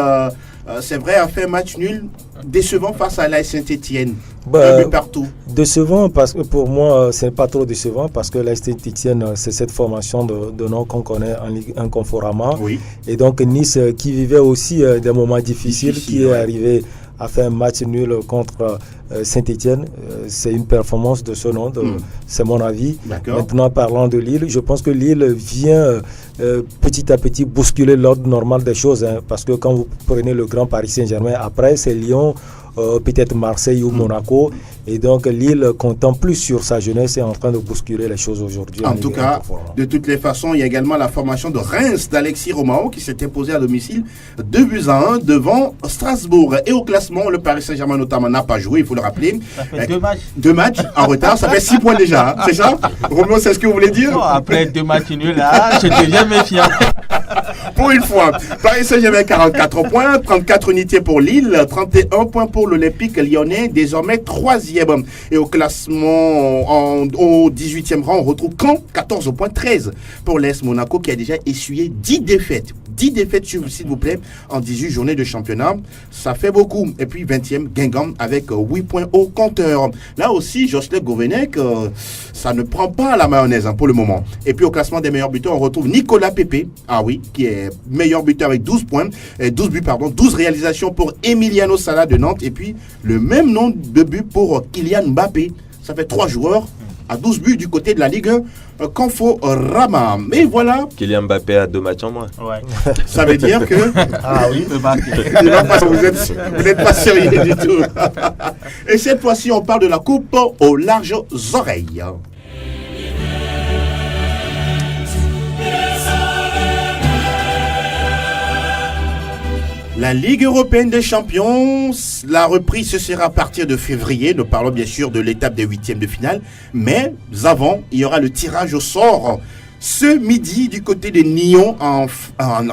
c'est vrai, a fait un match nul décevant face à l'AS Saint-Etienne. Un but partout. Décevant, parce que pour moi, ce n'est pas trop décevant parce que l'AS Saint-Etienne, c'est cette formation de nom qu'on connaît en Ligue 1 Conforama. Oui. Et donc Nice qui vivait aussi des moments difficiles, qui est arrivé à faire un match nul contre Saint-Etienne. C'est une performance de ce nom, c'est mon avis. Maintenant, parlant de Lille, je pense que Lille vient petit à petit bousculer l'ordre normal des choses. Parce que quand vous prenez le grand Paris Saint-Germain, après c'est Lyon, peut-être Marseille ou Monaco. Et donc Lille, comptant plus sur sa jeunesse, est en train de bousculer les choses aujourd'hui. En tout cas, de toutes les façons, il y a également la formation de Reims d'Alexis Romao qui s'est imposé à domicile 2-1 devant Strasbourg. Et au classement, le Paris Saint-Germain notamment n'a pas joué, il faut le rappeler. Ça fait 2 matchs. 2 matchs en retard, ça fait 6 points déjà. C'est ça? Romain, c'est ce que vous voulez dire? Non, après 2 matchs nuls, là, je deviens méfiant. Pour une fois, Paris Saint-Germain 44 points, 34 unités pour Lille, 31 points pour l'Olympique Lyonnais, désormais 3e. Et au classement, au 18e rang, on retrouve Caen, 14 points, 13 pour l'AS Monaco qui a déjà essuyé 10 défaites. 10 défaites, s'il vous plaît, en 18 journées de championnat. Ça fait beaucoup. Et puis 20e, Guingamp avec 8 points au compteur. Là aussi, Jocelyn Gourvenec, ça ne prend pas la mayonnaise pour le moment. Et puis au classement des meilleurs buteurs, on retrouve Nicolas Pepe, qui est meilleur buteur avec 12 réalisations pour Emiliano Sala de Nantes. Et puis le même nombre de buts pour Kylian Mbappé. Ça fait 3 joueurs à 12 buts du côté de la Ligue 1 Conforama. Mais voilà. Kylian Mbappé a 2 matchs en moins. Ouais. Ça veut dire que... oui, vous n'êtes pas sérieux du tout. Et cette fois-ci, on parle de la coupe aux larges oreilles. La Ligue européenne des champions, la reprise se sera à partir de février. Nous parlons bien sûr de l'étape des 8e de finale. Mais avant, il y aura le tirage au sort ce midi du côté de Nyon en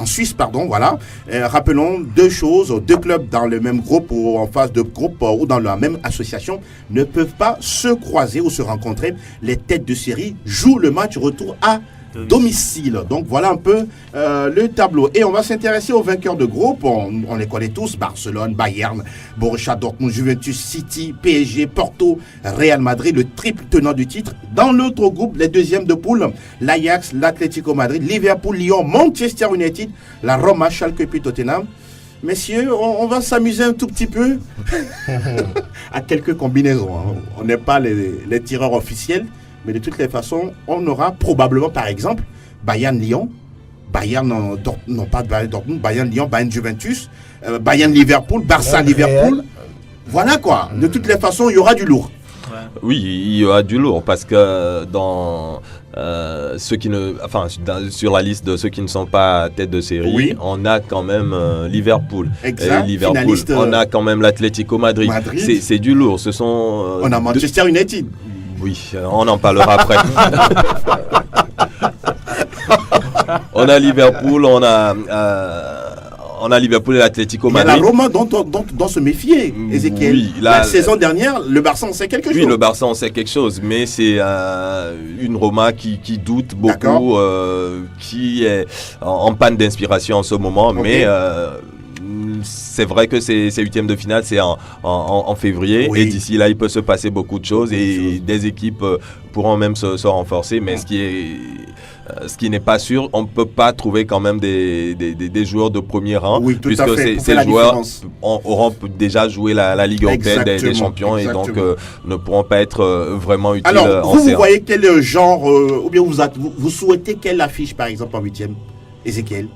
Suisse. Voilà. Rappelons 2 choses. 2 clubs dans le même groupe ou en phase de groupe ou dans la même association ne peuvent pas se croiser ou se rencontrer. Les têtes de série jouent le match retour à domicile. Donc voilà un peu le tableau. Et on va s'intéresser aux vainqueurs de groupe. On les connaît tous. Barcelone, Bayern, Borussia Dortmund, Juventus, City, PSG, Porto, Real Madrid, le triple tenant du titre. Dans l'autre groupe, les deuxièmes de poule, l'Ajax, l'Atlético Madrid, Liverpool, Lyon, Manchester United, la Roma, Schalke et puis Tottenham. Messieurs, on va s'amuser un tout petit peu à quelques combinaisons. On n'est pas les tireurs officiels. Mais de toutes les façons, on aura probablement, par exemple, Bayern-Lyon, Bayern Bayern-Lyon, Bayern-Juventus, Bayern-Liverpool, Barça-Liverpool. Voilà quoi. De toutes les façons, il y aura du lourd. Oui, il y aura du lourd parce que sur la liste de ceux qui ne sont pas tête de série, on a quand même Liverpool. Exact. Liverpool. Finaliste, on a quand même l'Atlético Madrid. C'est du lourd. Ce sont. On a Manchester United. Oui, on en parlera après. On a Liverpool, on a Liverpool et l'Atlético Madrid. Il y a la Roma dont se méfier, Ezekiel. Oui, la saison dernière, le Barça en sait quelque chose. Oui, le Barça en sait quelque chose, mais c'est une Roma qui doute beaucoup, qui est en panne d'inspiration en ce moment, mais c'est vrai que ces huitièmes de finale, c'est en février. Oui. Et d'ici là, il peut se passer beaucoup de choses. Et des équipes pourront même se renforcer. Mais ce qui n'est pas sûr, on ne peut pas trouver quand même des joueurs de premier rang. Oui, tout à puisque fait, ces joueurs auront déjà joué la Ligue européenne des champions. Exactement. Et donc ne pourront pas être vraiment utiles Alors, en vous séance. voyez quel genre, ou bien vous souhaitez quelle affiche, par exemple, en huitième, Ezekiel?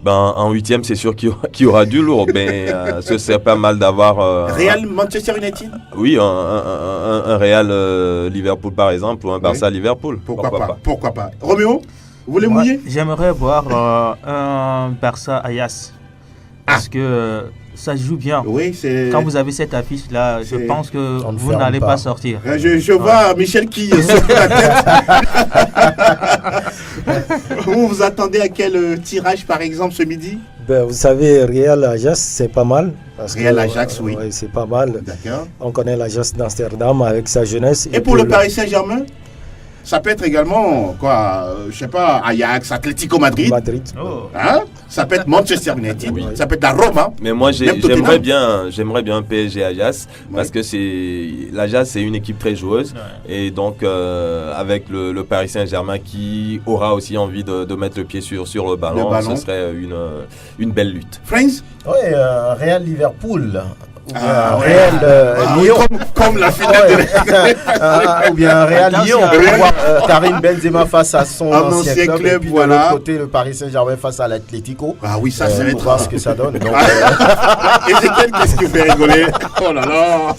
En huitième, c'est sûr qu'il y aura du lourd, mais ce serait pas mal d'avoir... Real Manchester United? Oui, un Real Liverpool par exemple, ou un Barça Liverpool. Pourquoi pas. Roméo, vous voulez mouiller? J'aimerais voir un Barça Ajax. Parce que ça joue bien. Oui, c'est... Quand vous avez cette affiche-là, je pense que On ne vous ferme n'allez pas. pas sortir. Je vois Michel qui saute la tête. Vous attendez à quel tirage, par exemple, ce midi? Vous savez, Real Ajax, c'est pas mal. Parce Real que, Ajax, oui. ouais, c'est pas mal. D'accord. On connaît l'Ajax d'Amsterdam avec sa jeunesse. Et pour puis le Paris Saint-Germain? Ça peut être également, je sais pas, Ajax, Atlético Madrid. Madrid. Oh. Hein? Ça peut être Manchester United. Oui. Ça peut être la Roma. Mais moi, Même Tottenham. j'aimerais bien un PSG Ajax parce que l'Ajax, c'est une équipe très joueuse. Ouais. Et donc, avec le Paris Saint-Germain qui aura aussi envie de mettre le pied sur le ballon, ce serait une belle lutte. Friends? Oui, Real Liverpool. Ou bien ouais. Real Lyon. Comme la finale de Ou bien Real Attention. Lyon. On peut voir Karim Benzema face à son Un ancien ancien club. club, Et puis voilà. de l'autre côté, le Paris Saint-Germain face à l'Atlético. Ah oui, ça va Pour être... voir ce que ça donne. Donc, Ezekiel, qu'est-ce qui vous fait rigoler? Oh là là.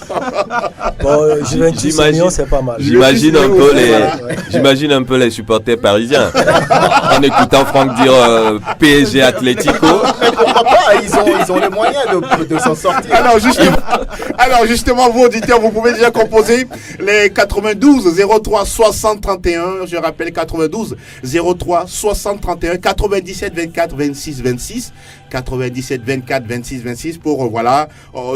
Bon, Juventus et Lyon, c'est pas mal. J'imagine Voilà. un peu les supporters parisiens en écoutant Franck dire PSG Atlético. mais pourquoi pas? Ils ont les moyens de s'en sortir. Alors justement, vous auditeurs, vous pouvez déjà composer les 92 03 60 31. Je rappelle 92 03 60 31, 97 24 26 26, 97 24 26 26 pour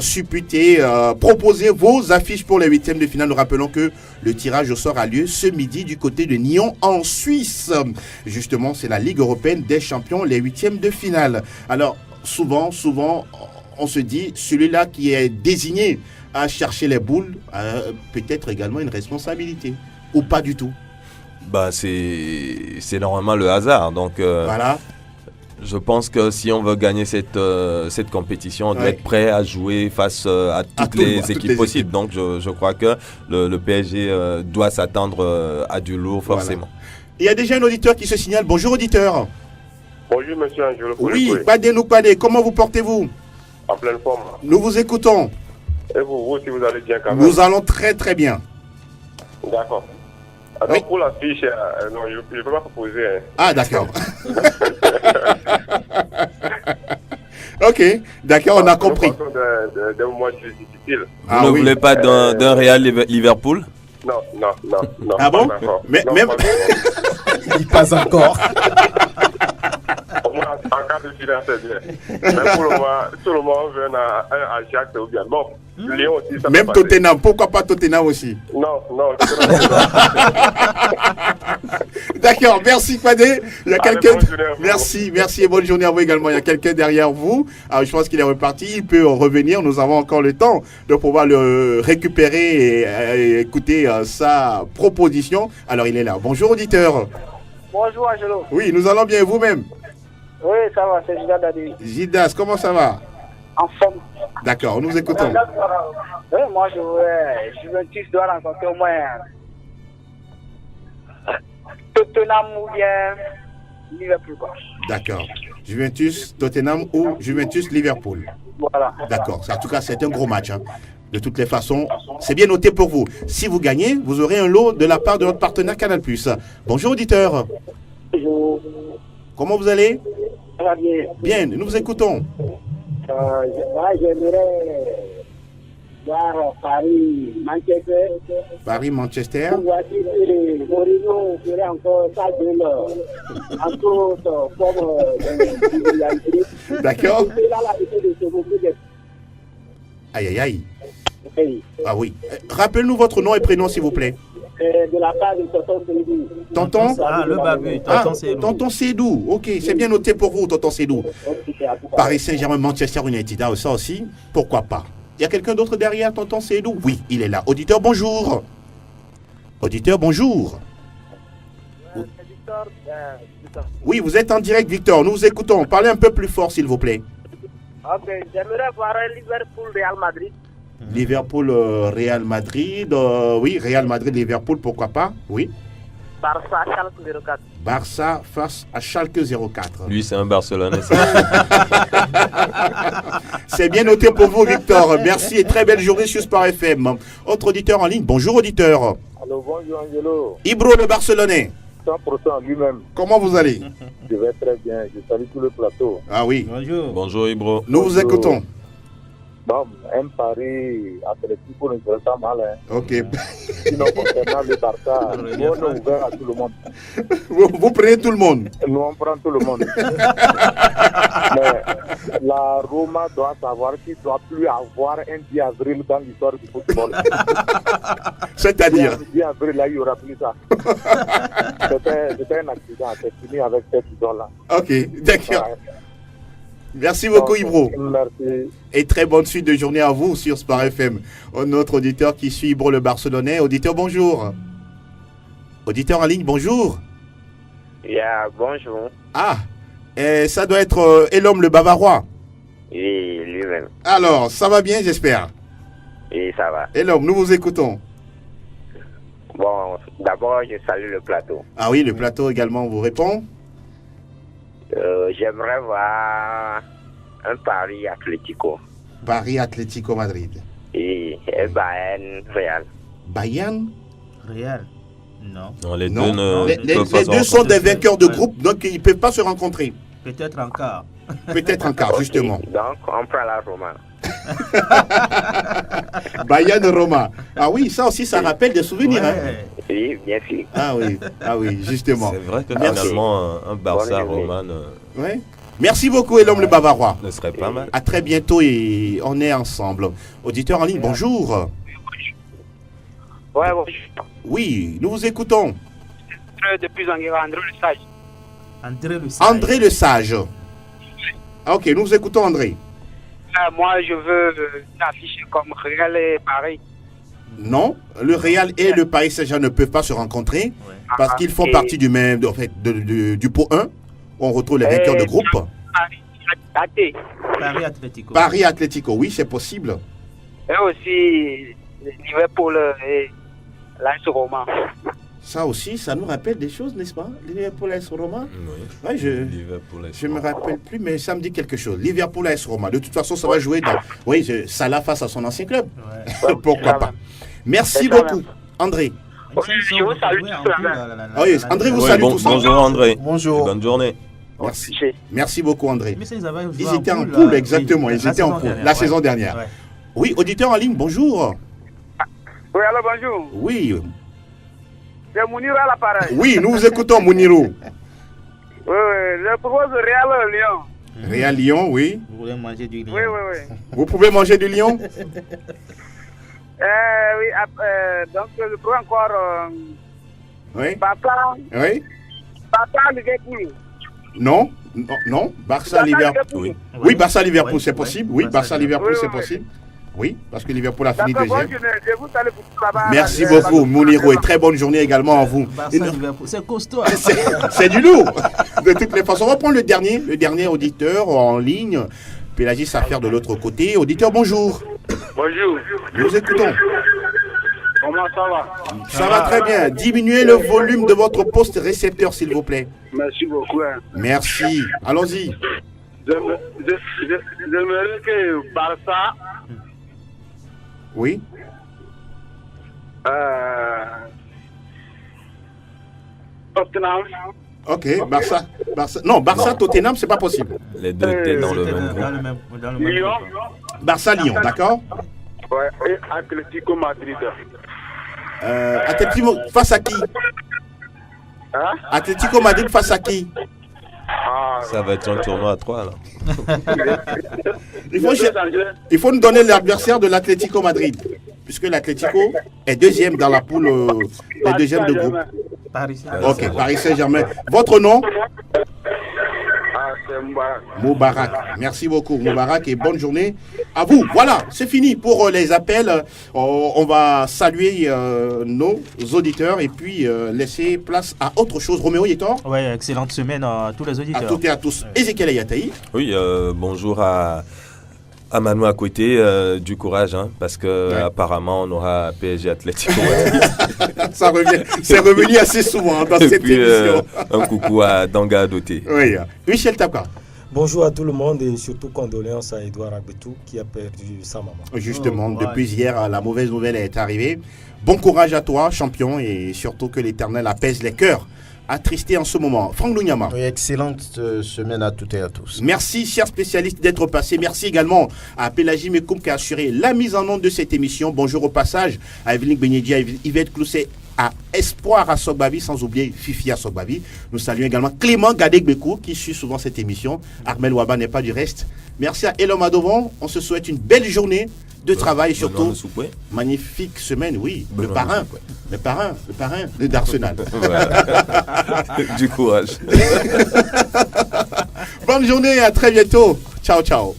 supputer, proposer vos affiches pour les huitièmes de finale. Nous rappelons que le tirage au sort a lieu ce midi du côté de Nyon en Suisse. Justement, c'est la Ligue européenne des champions, les huitièmes de finale. Alors souvent, on se dit, celui-là qui est désigné à chercher les boules a peut-être également une responsabilité. Ou pas du tout. C'est normalement le hasard. Donc, Voilà. je pense que si on veut gagner cette compétition, on doit être prêt à jouer face à toutes les équipes possibles. Donc, je crois que le PSG doit s'attendre à du lourd, forcément. Il y a déjà un auditeur qui se signale. Bonjour, auditeur. Bonjour, monsieur Angelo. Oui, Padé, comment vous portez-vous? En pleine forme. Nous vous écoutons. Et vous, si vous allez bien quand même? Nous allons très très bien. D'accord. Alors, Oui. pour la fiche, non, je ne peux pas proposer. Hein. Ah, d'accord. Ok, d'accord, on a compris. D'un mois difficile. Vous ne voulez pas d'un Real Liverpool? Non. Ah bon? Mais Non, même... Il passe encore. Au moins, en cas de finale, c'est bien. Mais pour le moment, on veut un Ajax ou bien. Bon, Lyon aussi, ça Même peut passer. Tottenham, pourquoi pas Tottenham aussi? Non. D'accord, merci Padé. Il y a quelqu'un. bonne journée à vous. Merci et bonne journée à vous également. Il y a quelqu'un derrière vous. Alors, je pense qu'il est reparti. Il peut revenir. Nous avons encore le temps de pouvoir le récupérer et écouter sa proposition. Alors, il est là. Bonjour auditeur. Bonjour Angelo. Oui, nous allons bien et vous-même. Oui, ça va, c'est Gildas Dadi. Gildas, comment ça va? En forme. D'accord, nous écoutons. Oui, moi je voudrais. Juventus doit rencontrer au moins Tottenham ou bien Liverpool. Quoi. D'accord. Juventus, Tottenham ou Juventus, Liverpool. Voilà. D'accord. En tout cas, c'est un gros match. Hein. De toutes les façons, c'est bien noté pour vous. Si vous gagnez, vous aurez un lot de la part de notre partenaire Canal+. Bonjour auditeur. Bonjour. Comment vous allez? Ça va bien. Bien, nous vous écoutons. J'aimerais voir Paris-Manchester. Paris-Manchester. Voici que Mourinho ferait encore ça de entre forme de D'accord. Il a l'habitude de se montrer. Aïe, aïe, aïe. Oui. Ah oui. Rappelez-nous votre nom et prénom, s'il vous plaît. de la part de Tonton Seydou. Tonton le babu, Tonton Seydou. Tonton Seydou, ok, c'est bien noté pour vous, Tonton Seydou. Paris Saint-Germain, Manchester United, ah, ça aussi, pourquoi pas. Il y a quelqu'un d'autre derrière, Tonton Seydou? Oui, il est là. Auditeur, bonjour. Auditeur, bonjour. Oui, vous êtes en direct, Victor, nous vous écoutons. Parlez un peu plus fort, s'il vous plaît. Ok, j'aimerais voir un Liverpool-Real Madrid. Liverpool-Real Madrid, oui, Real Madrid-Liverpool, pourquoi pas, oui. Barça-Schalke 04. Barça face à Schalke 04. Lui, c'est un Barcelonais. C'est bien noté pour vous, Victor. Merci et très belle journée sur Sport FM. Autre auditeur en ligne. Bonjour, auditeur. Allô, bonjour Angelo. Ibro, le Barcelonais. 100% lui-même. Comment vous allez? Je vais très bien. Je salue tout le plateau. Ah oui. Bonjour. Bonjour, Ibro. Nous vous écoutons. Bon, un pari Atlético ne serait pas mal. Hein. Ok. Sinon, concernant le Barça, nous, on est ouvert à tout le monde. Vous prenez tout le monde? Nous, on prend tout le monde. Mais la Roma doit savoir qu'il ne doit plus avoir un 10 avril dans l'histoire du football. C'est-à-dire? 10 avril, là, il n'y aura plus ça. C'était un accident. C'est fini avec cette idole-là. Ok, d'accord. Ouais. Merci beaucoup, Ibro. Merci. Et très bonne suite de journée à vous sur Sport FM. Notre auditeur qui suit Ibro le Barcelonais. Auditeur, bonjour. Auditeur en ligne, bonjour. Yeah, bonjour. Ah, ça doit être Elom le Bavarois. Oui, lui-même. Alors, ça va bien, j'espère. Oui, ça va. Elom, nous vous écoutons. Bon, d'abord, je salue le plateau. Ah oui, le plateau également vous répond. J'aimerais voir un Paris Atlético. Paris Atlético Madrid. Et Bayern Real. Bayern Real. Non. Non, les deux, les deux sont des vainqueurs de groupe, donc ils ne peuvent pas se rencontrer. Peut-être en quart. Peut-être en quart, justement. Donc, on prend la Roma. Bayern Roma. Ah oui, ça aussi, ça rappelle des souvenirs. Ouais. Hein. Oui, bien sûr. Ah oui, justement. C'est vrai que finalement, un Barça-Roma ouais. Merci beaucoup, Elom le Bavarois. Ne serait pas mal. À très bientôt et on est ensemble. Auditeur en ligne, bonjour. Ouais, bonjour. Oui, nous vous écoutons. Depuis Anguera, André Le Sage. André Le Sage. Ah, ok, nous vous écoutons, André. Moi, je veux une affiche comme Real et Paris. Non, le Real et le Paris Saint-Germain ne peuvent pas se rencontrer parce qu'ils font partie du même, en fait, du pot 1. On retrouve les vainqueurs de groupe. Paris Atlético. Paris Atlético, oui, c'est possible. Et aussi Liverpool et l'AS Roma. Ça aussi, ça nous rappelle des choses, n'est-ce pas? Liverpool AS Roma. Oui. Ouais, je me rappelle plus, mais ça me dit quelque chose. Liverpool AS Roma. De toute façon, ça va jouer dans. Oui, Salah face à son ancien club. Ouais. Pourquoi pas? Merci beaucoup, André. Je vous salue tous. Oui, André vous salue tous. Bonjour André. Bonjour. Bonne journée. Merci. Merci beaucoup, André. Mais ils étaient en poule, exactement. Ils étaient en poule la saison dernière. Ouais. Oui, auditeur en ligne, bonjour. Oui, alors bonjour. Oui. C'est Mounirou à l'appareil. Oui, nous vous écoutons, Mounirou. Oui, je propose Real Lyon. Real Lyon, oui. Vous voulez manger du lion? Oui. Vous pouvez manger du lion? Oui, donc je prends encore. Oui. Barça. Oui. Barça Liverpool. Non, Barça Liverpool. Oui, Barça Liverpool, c'est possible. Oui, Barça Liverpool, c'est possible. Oui, parce que Liverpool a fini deuxième. Merci beaucoup, Mounirou, et très bonne journée également à vous. C'est costaud. C'est du lourd. De toutes les façons, on va prendre le dernier auditeur en ligne. Pélagis à faire de l'autre côté. Auditeur, bonjour. Bonjour. Nous écoutons. Comment ça va? Ça va très bien. Diminuez le volume de votre poste récepteur, s'il vous plaît. Merci beaucoup. Merci. Allons-y. J'aimerais que Barça. Oui. Tottenham. Ok, Barça. Non, Barça-Tottenham, c'est pas possible. Les deux étaient dans le même groupe. Lyon. Barça-Lyon, d'accord? Ouais, et Atlético Madrid. Atlético face à qui? Hein? Atlético Madrid face à qui? Ça va être un tournoi à 3 là. Il faut nous donner l'adversaire de l'Atlético Madrid. puisque l'Atlético est deuxième dans la poule, est deuxième de groupe. Paris. Ok, Paris Saint-Germain. Votre nom? C'est Moubarak. Moubarak. Merci beaucoup, Moubarak, et bonne journée à vous. Voilà, c'est fini pour les appels. On va saluer nos auditeurs et puis laisser place à autre chose. Roméo Yétor. Ouais, excellente semaine à tous les auditeurs. À toutes et à tous. Ezekiel Ayataï. Oui, bonjour à Manu à côté, du courage, hein, parce que apparemment on aura PSG Atlético. Ça revient, c'est revenu assez souvent dans et cette puis, émission. Un coucou à Danga Doté. Oui, Michel Tapka. Bonjour à tout le monde et surtout condoléances à Edouard Abetou qui a perdu sa maman. Justement, depuis hier, la mauvaise nouvelle est arrivée. Bon courage à toi, champion, et surtout que l'Éternel apaise les cœurs attristés en ce moment. Franck Lunyama. Oui, excellente semaine à toutes et à tous. Merci, chers spécialistes, d'être passés. Merci également à Pélagie Mekoum qui a assuré la mise en onde de cette émission. Bonjour au passage à Evelyne Benyedi, à Yvette Clousset, à Espoir à Sogbavi, sans oublier Fifi à Sogbavi. Nous saluons également Clément Gadegbekou qui suit souvent cette émission. Armel Ouaba n'est pas du reste. Merci à Elom Adovon. On se souhaite une belle journée de travail et surtout magnifique semaine, oui. Le parrain d'Arsenal. Du courage. Bonne journée, à très bientôt. Ciao, ciao.